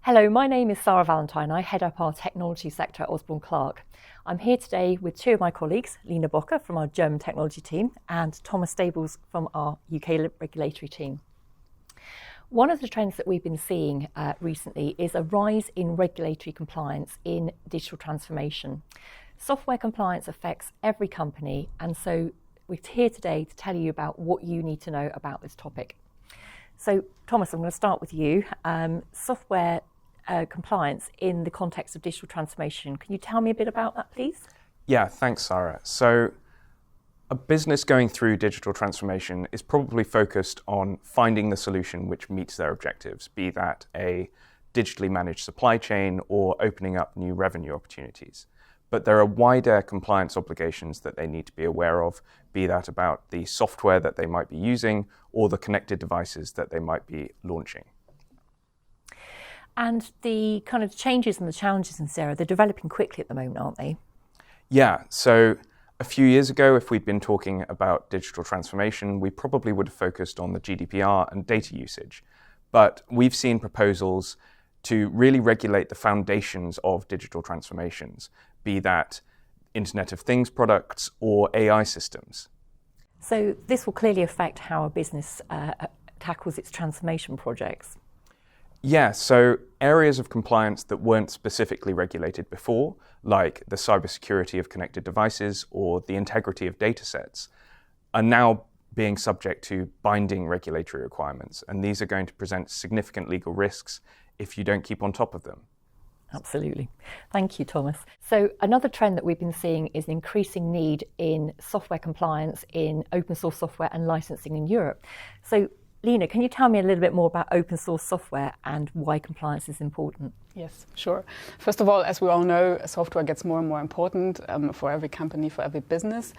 Hello, my name is Sara Valentine. I head up our technology sector at Osborne Clarke. I'm here today with two of my colleagues, Lina Boecker from our German technology team and Thomas Stables from our UK regulatory team. One of the trends that we've been seeing recently is a rise in regulatory compliance in digital transformation. Software compliance affects every company, and so we're here today to tell you about what you need to know about this topic. So, Thomas, I'm going to start with you. Software compliance in the context of digital transformation. Can you tell me a bit about that, please? Yeah, thanks, Sarah. So a business going through digital transformation is probably focused on finding the solution which meets their objectives, be that a digitally managed supply chain or opening up new revenue opportunities. But there are wider compliance obligations that they need to be aware of, be that about the software that they might be using or the connected devices that they might be launching. And the kind of changes and the challenges in Sarah, they're developing quickly at the moment, aren't they? Yeah, so a few years ago, if we'd been talking about digital transformation, we probably would have focused on the GDPR and data usage. But we've seen proposals to really regulate the foundations of digital transformations, be that Internet of Things products or AI systems. So this will clearly affect how a business tackles its transformation projects. Yeah, so areas of compliance that weren't specifically regulated before, like the cybersecurity of connected devices or the integrity of data sets, are now being subject to binding regulatory requirements. And these are going to present significant legal risks if you don't keep on top of them. Absolutely. Thank you, Thomas. So another trend that we've been seeing is an increasing need in software compliance in open source software and licensing in Europe. So Lina, can you tell me a little bit more about open source software and why compliance is important? Yes, sure. First of all, as we all know, software gets more and more important for every company, for every business.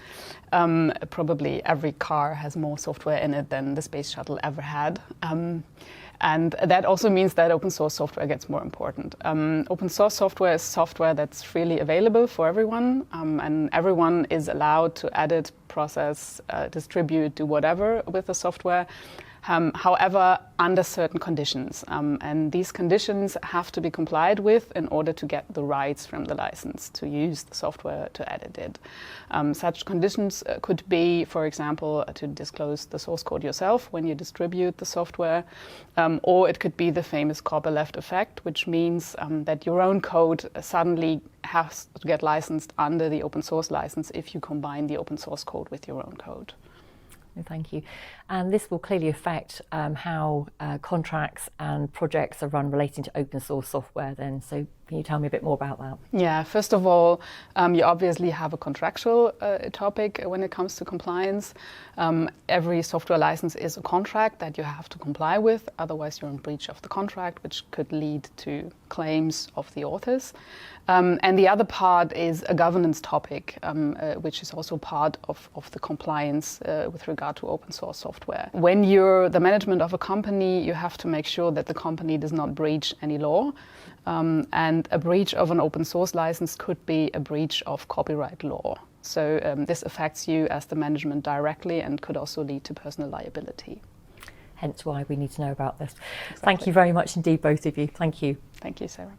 Probably every car has more software in it than the space shuttle ever had. And that also means that open source software gets more important. Open source software is software that's freely available for everyone, and everyone is allowed to edit, process, distribute, do whatever with the software. However, under certain conditions. And these conditions have to be complied with in order to get the rights from the license to use the software to edit it. Such conditions could be, for example, to disclose the source code yourself when you distribute the software, or it could be the famous copyleft effect, which means that your own code suddenly has to get licensed under the open source license if you combine the open source code with your own code. Thank you. And this will clearly affect how contracts and projects are run relating to open source software then. So can you tell me a bit more about that? Yeah, first of all, you obviously have a contractual topic when it comes to compliance. Every software license is a contract that you have to comply with, otherwise you're in breach of the contract, which could lead to claims of the authors. And the other part is a governance topic, which is also part of the compliance with regard to open source software. When you're the management of a company, you have to make sure that the company does not breach any law. And a breach of an open source license could be a breach of copyright law. So this affects you as the management directly and could also lead to personal liability. Hence why we need to know about this. Exactly. Thank you very much indeed, both of you. Thank you. Thank you, Sarah.